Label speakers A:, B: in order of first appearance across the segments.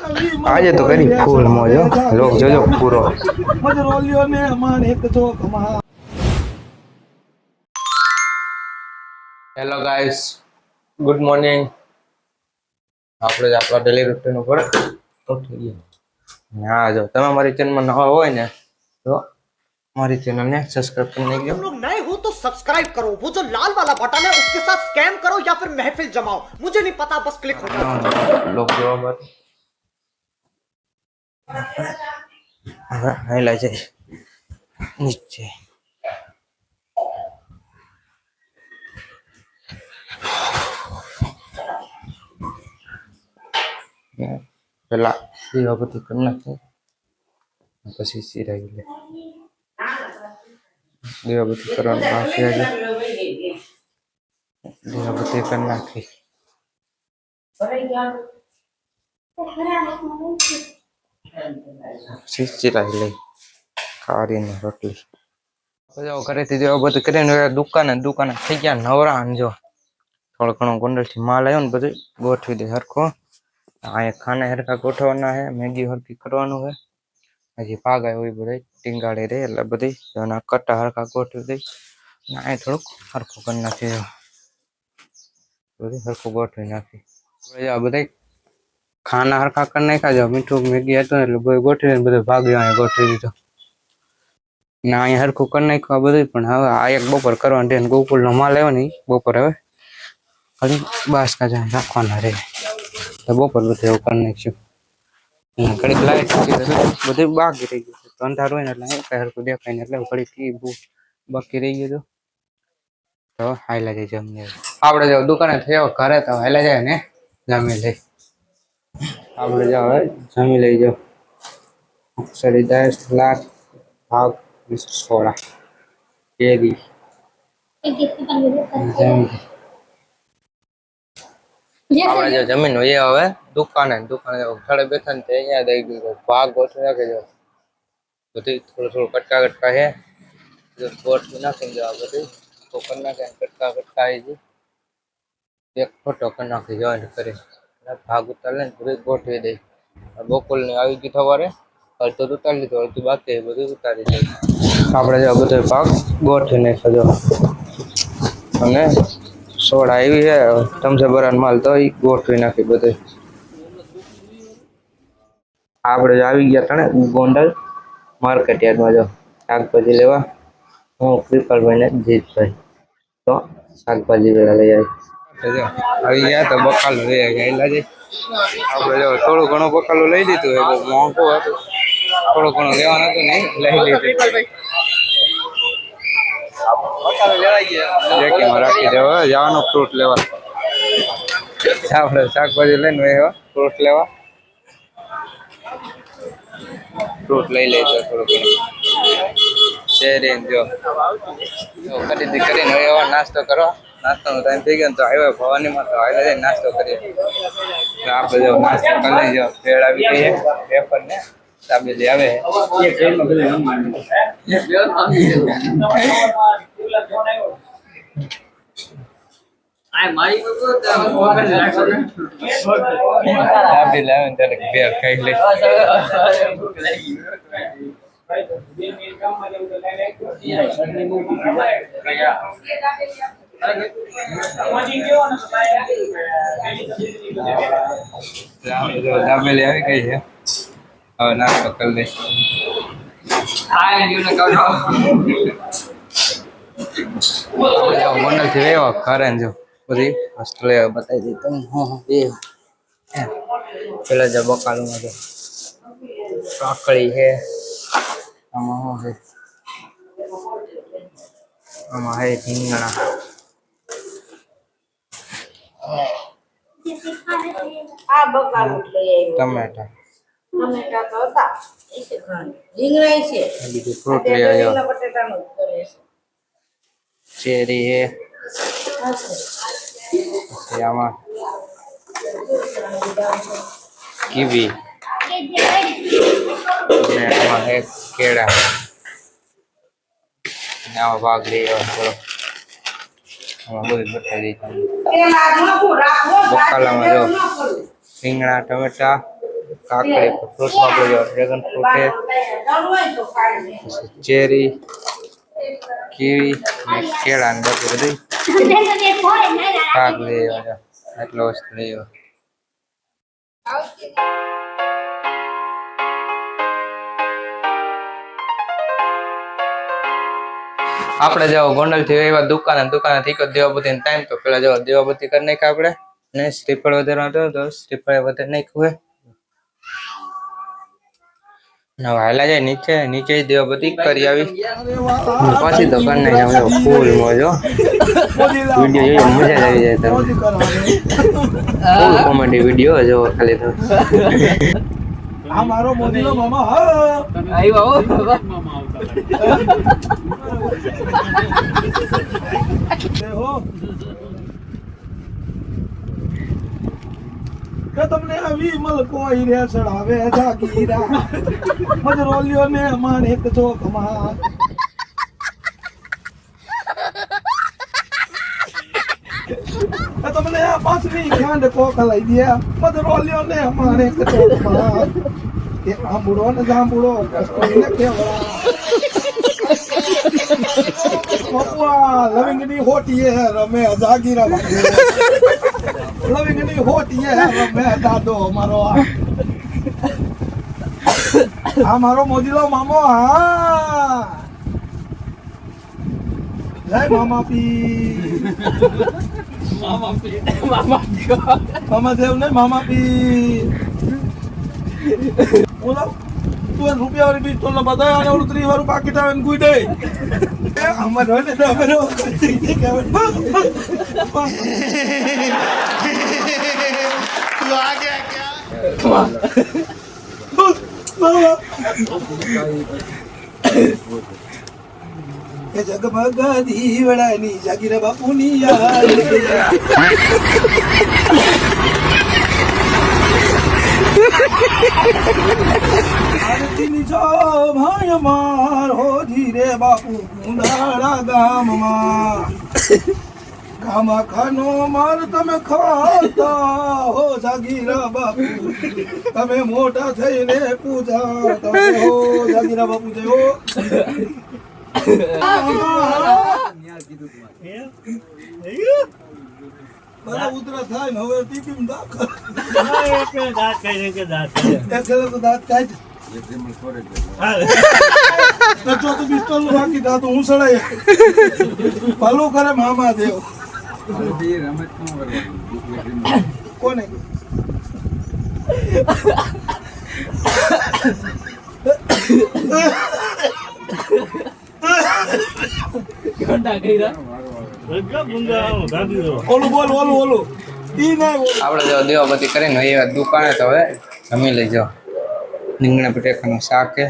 A: આજે તો કરી ફૂલ મોજો લોક જોજો પૂરો. Hello guys, good morning. આપણે આપણા ડેલી રૂટીન ઉપર ઉઠી ગયા. હા, જો તમે મારી ચેનલમાં નવા હોય ને તો हमारी चैनल ने सब्सक्राइब करने के
B: तुम लोग नए हो तो सब्सक्राइब करो, वो जो लाल वाला बटन है उसके साथ स्कैम करो या फिर महफिल जमाओ, मुझे नहीं पता, बस क्लिक हो जाओ.
A: लोग जवाब नहीं ला जाए नीचे. પેલા દીવા બધી કરી નાખે પછી સિરાઈ લે. દીવા બધી કરવાનું બાકી આજે દીવા બધી કરી નાખી. સિરાઈ લઈ કાઢીને રોટલી ઘરેથી દીવા બધું કરીને દુકાને થઈ ગયા નવરા. જો થોડો ઘણો ગોંડલથી માલ આવ્યો ને બધું ગોઠવી દે હરખો. અહીંયા ખાને હરખા ગોઠવવાના છે, મેગી હરખી કરવાનું છે. હજી ભાગ આવ્યો હોય બધા ટીંગાડી રહે એટલે બધી કટ્ટા હરખા ગોઠવી દઈ. અહીં થોડુંક હરખું કરી નાખી, બધું હરખું ગોઠવી નાખી. બધા ખાના હરખા કરી નાખ્યા. જો મીઠું મેગી હતું એટલે બધું ગોઠવીને બધું ભાગ્યો અહીંયા ગોઠવી દીધો ને અહીંયા હરખું કરી નાખ્યું બધું. પણ હવે આ એક બપોર કરવાનું છે. ગોકુળનો માલ આવ્યો ને બપોર હવે ખાલી બાસકા જાય રાખવાના રહે તો બપોર બધું એવું કરી નાખશું. ઘડીક લાઈટ બધું બાકી રહી ગયું. અંધારું હોય ને એટલે કઈ હરખું દેખાય ને એટલે ઘડીક બાકી રહી ગયું તો હાઈલા જાય જમી. આપણે જો દુકાને થયો ઘરે તો હાઈલા જાય ને જમી લઈ. આપણે જાઓ હવે જમી લઈ જાઓ. અક્ષરી 10 લાખ ભાગ સોડા કેરી આપણે જો જમીન એ હવે દુકાને ઘરે બેઠા ને અહીંયા દઈ ગયું ભાગ ગોઠવી નાખી. જો બધી થોડું કટકા છે ગોઠવી નાખી. જો બધી કરી નાખે કટકા આવી ગઈ. એક ફોટો કરી નાખી જોઈન્ટ કરી ભાગ ઉતારી લે બધું ગોઠવી દઈ. બપોરની આવી ગઈ સવારે અડધું ઉતારી લીધું, અડધું બાકી બધું ઉતારી દઈ. આપણે જો બધો ભાગ ગોઠવી નાખ્યો. અને સોડા એવી છે ચમચા બરાન માલ તો એ ગોઠવી નાખી બધું. આપણે આવી ગયા તણે ગોંડલ માર્કેટ યાર્ડમાં. જો શાકભાજી લેવા હું કૃપાલભાઈ ને જીતભાઈ તો શાકભાજી વેલા લઈ આવી ગયા તો બકાલો લઈ ગયેલા છે. આપણે જો થોડું ઘણું બકાલું લઈ લીધું. એ બહુ મોંઘું હતું, થોડું ઘણું લેવાનું હતું ને લઈ લીધું. રાખી દેવા જવાનું ફ્રૂટ લેવા. આપણે શાકભાજી લઈને ફ્રૂટ લેવા ફ્રૂટ લઈ લેજો. થોડું ઘણું શેરી જો ખરીદી કરીને હવે એવા નાસ્તો કરવા. નાસ્તાનો ટાઈમ થઈ ગયો તો આવ્યો ભવાનીમાં તો હાલે જાય નાસ્તો કરીએ. આપણે જો નાસ્તો કરી લઈ. ભેળ આવી ગઈ છે પેપર ને દાબેલી આવે. દાબેલી આવે ને ત્યારે ભેળ ખાઈ લઈ. દાબેલી આવી ગઈ છે હવે નાસ્તો કરી લઈ. ગોંડલ થી લેવા ઘરે જો બધી વસ્તુ લેવા બતાવી દઈ તમને. પેલા જો બકાલુમાં તો કાકડી છે. આમાં શું છે? આમાં છે રીંગણા, ટમેટા, બીજું ફ્રૂટ લઈ આવ્યો. ચેરી છે. પછી આમાં કીવી ને આમાં છે કેળા ને આમાં ભાગ લઈ આવ્યો. આમાં બધું બતાવી દઈ તમને. બકાલામાં જો રીંગણા, ટમેટા, કાકડી ફ્રૂટ આપણે જો ડ્રેગન ફ્રૂટ છે, ચેરી, કીવી, કેળા ને બધું શાક લઈ આવ્યા. એટલો વસ્તુ લઈ આવ્યા. આપણે જાવ ગોંડલ થી એવા દુકાને થી દેવાબતી ટાઈમ તો પેલા જાવ દેવાબતી કરી નાખ્યા આપણે ને શ્રીફળ વધારવા હતો તો શ્રીફળ વધારે નાખ્યું હવે હાલા જાય નીચે દેવાબતી કરી આવી પછી તો કરી નાખ્યા ફૂલ મોજો વિડીયો મજા આવી જાય તમને ફૂલ કોમેડી વિડીયો જોવો ખાલી તો
C: આ મારો મોદીનો મામા આવ્યો મામા આવતા તમને આવી મલ કોઈ રે ચડાવે જાગીરા મજરોલિયો ને માને એક ચોકમાં તમને આ પાછલી ખાંડ કોક લઈ દે મજરોલિયો ને માને એક ચોકમાં એ આંબુડો ને જાંબુડો કસ્તોઈને કેવડા પપ્પા લવિંગની હોટીએ રમે જાગીરા લવિંગની હોટીએ રમે દાદો મારો આ મારો મોદીલો મામો હા જય મામા પી મામા દેવ ને મામા પી બોલો તું રૂપિયા વાળી પીસ્તોલ ને બતાવ્યા અને ઓલું 30 વાળું પાકીટ આવે ને ગુઈ દે અમાર હોય ને તો અમે તું આ ગયા ક્યાં એ જગમગ દીવડાની જાગીરા બાપુની યાદ આરતીની જો ભાઈ માર હો ધીરે બાપુ કુંડાળા ગામમાં ગામા ખાનો માર તમે ખાતા હો જાગીરા બાપુ તમે મોટા થઈને પૂજા તમે હો જાગીરા બાપુ દેવો બધા ઉતરા થાય ને હવે ટીપી દાખલ દાંત કાઢે કે દાંત તો દાંત કાઢ તો પિસ્તોલ બાકી દાંત હું સડાય ભલું કરે મામા દેવ કોને
A: આપણે જો દેવાબતી કરીને એવા દુકાને તો હવે જમી લઈ જાઓ રીંગણા બટેકાનું શાક છે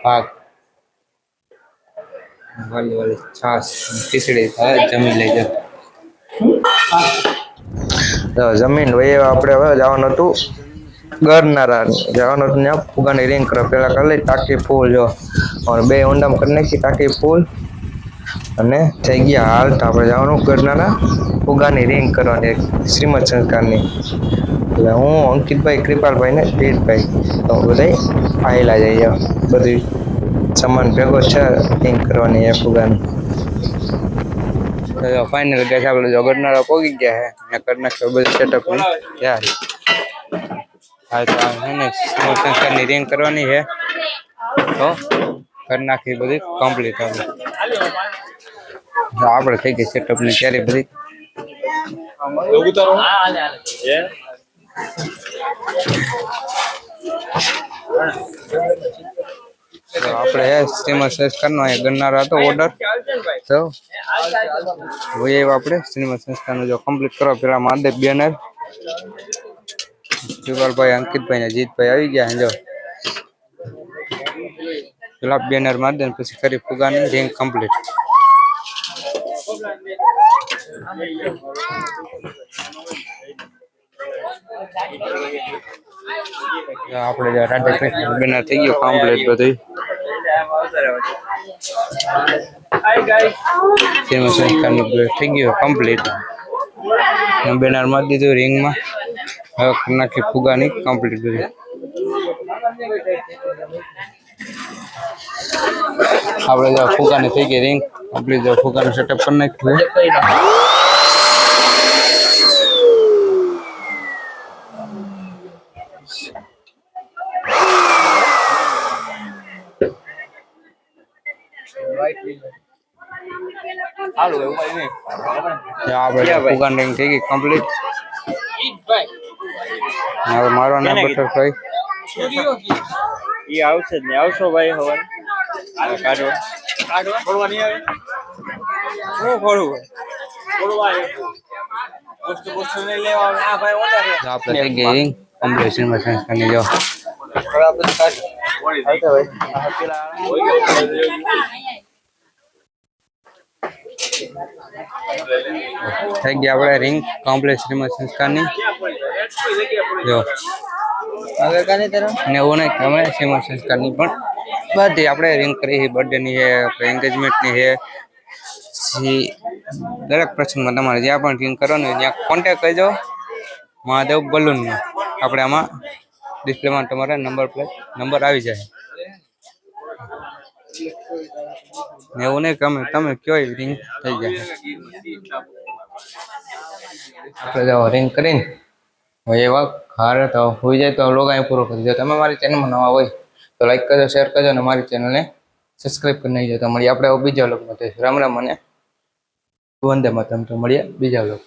A: ભાગ વાલી છાશ ખીચડી થાય જમી લઈ જાઓ જમીન ભાઈ આપણે હવે જવાનું હતું ગરનારા જવાનું હતું ત્યાં ફુગાની રિંગ કરો પેલા કરી લઈ ટાંકી ફૂલ જો અને 2 ઊંડામ કરી નાખી ટાંકી ફૂલ અને થઈ ગયા હાલ તો આપણે જવાનું ગરનારા ફુગાની રિંગ કરવાની શ્રીમદ સંસ્કારની એટલે હું અંકિતભાઈ કૃપાલભાઈ ને પીરભાઈ તો બધા આવેલા જઈએ બધી સામાન ભેગો છે રિંગ કરવાની એ ફુગાની ફાઇનલ ગેસ આપણે જો ગરનારા પોગી ગયા છે કરી નાખ્યો બધું સેટઅપ યાર હા તો હે ને શ્રીમદ સંસ્કારની રિંગ કરવાની છે તો કરી નાખી બધી કમ્પ્લીટ હવે આપણે થઈ ગઈ સેટઅપ ની તૈયારી બધી આપણે શ્રીમદ સંસ્કારનો ગરનારા હતો ઓર્ડર તો આપણે શ્રીમદ સંસ્કારનો જો કમ્પ્લીટ કરો પેલા મહાદેવ બેનર જુગલભાઈ અંકિતભાઈ ને જીતભાઈ આવી ગયા જો પેલા બેનર મારી દે પછી કરી ફુગાની રિંગ કમ્પ્લીટ આપણે રાધે કૃષ્ણ બેનર થઈ ગયો કમ્પ્લીટ બધું શ્રીમદ સંસ્કારનું થઈ ગયું કમ્પ્લીટ બેનર મારી દીધું રિંગમાં હવે નાખી ફુગાની કમ્પ્લીટ બધું આપણે જો ફુગાની થઈ ગઈ રિંગ કમ્પ્લીટ. જો ફુગાનું સેટઅપ કરી નાખ્યું છે. આપણે ફુગાની રિંગ થઈ ગઈ કમ્પ્લીટ. હવે મારવાના બટરફ્લાય.
D: ઈ આવશે જ ને આવશો ભાઈ હવે કાઢો ફોડવા નહીં આવે શું ફોડવું ફોડવા વસ્તુ નહીં લેવા આવે આ ભાઈ ઓલા છે
A: આપણે થઈ ગઈ રિંગ કમ્પ્લીટ સિનેમા સંસ્કારની. જો
D: હવે આપણે કાઢો આવતા ભાઈ આ પેલા
A: થઈ ગઈ આપણે રિંગ કમ્પ્લીટ સિનેમા સંસ્કારની. જો
D: આગળ કાને તરફ
A: ને એવું નહીં કે અમે સિનેમા સંસ્કારની પણ બધી આપણે રિંગ કરી છે. બર્થડેની છે, એન્ગેજમેન્ટની છે, દરેક પ્રસંગમાં તમારે જ્યાં પણ રિંગ કરવાનું હોય ત્યાં કોન્ટેક કરજો મહાદેવ બલૂનનો. આપણે આમાં ડિસ્પ્લેમાં તમારા નંબર આવી જાય. ને એવું નહીં કે તમે કયો રિંગ થઈ જાય. આપણે જો રિંગ કરીને હવે એવા ઘરે તો હોઈ જાય તો લોગ અહીં પૂરો કરી દો. તમે મારી ચેનલમાં નવા હોય તો લાઈક કરજો, શેર કરજો અને મારી ચેનલને સબસ્ક્રાઈબ કરી નાખજો. તો મળીએ આપણે બીજા વ્લોગમાં. રામ રામ અને વંદે માતરમ. તો મળીએ બીજા વ્લોગ.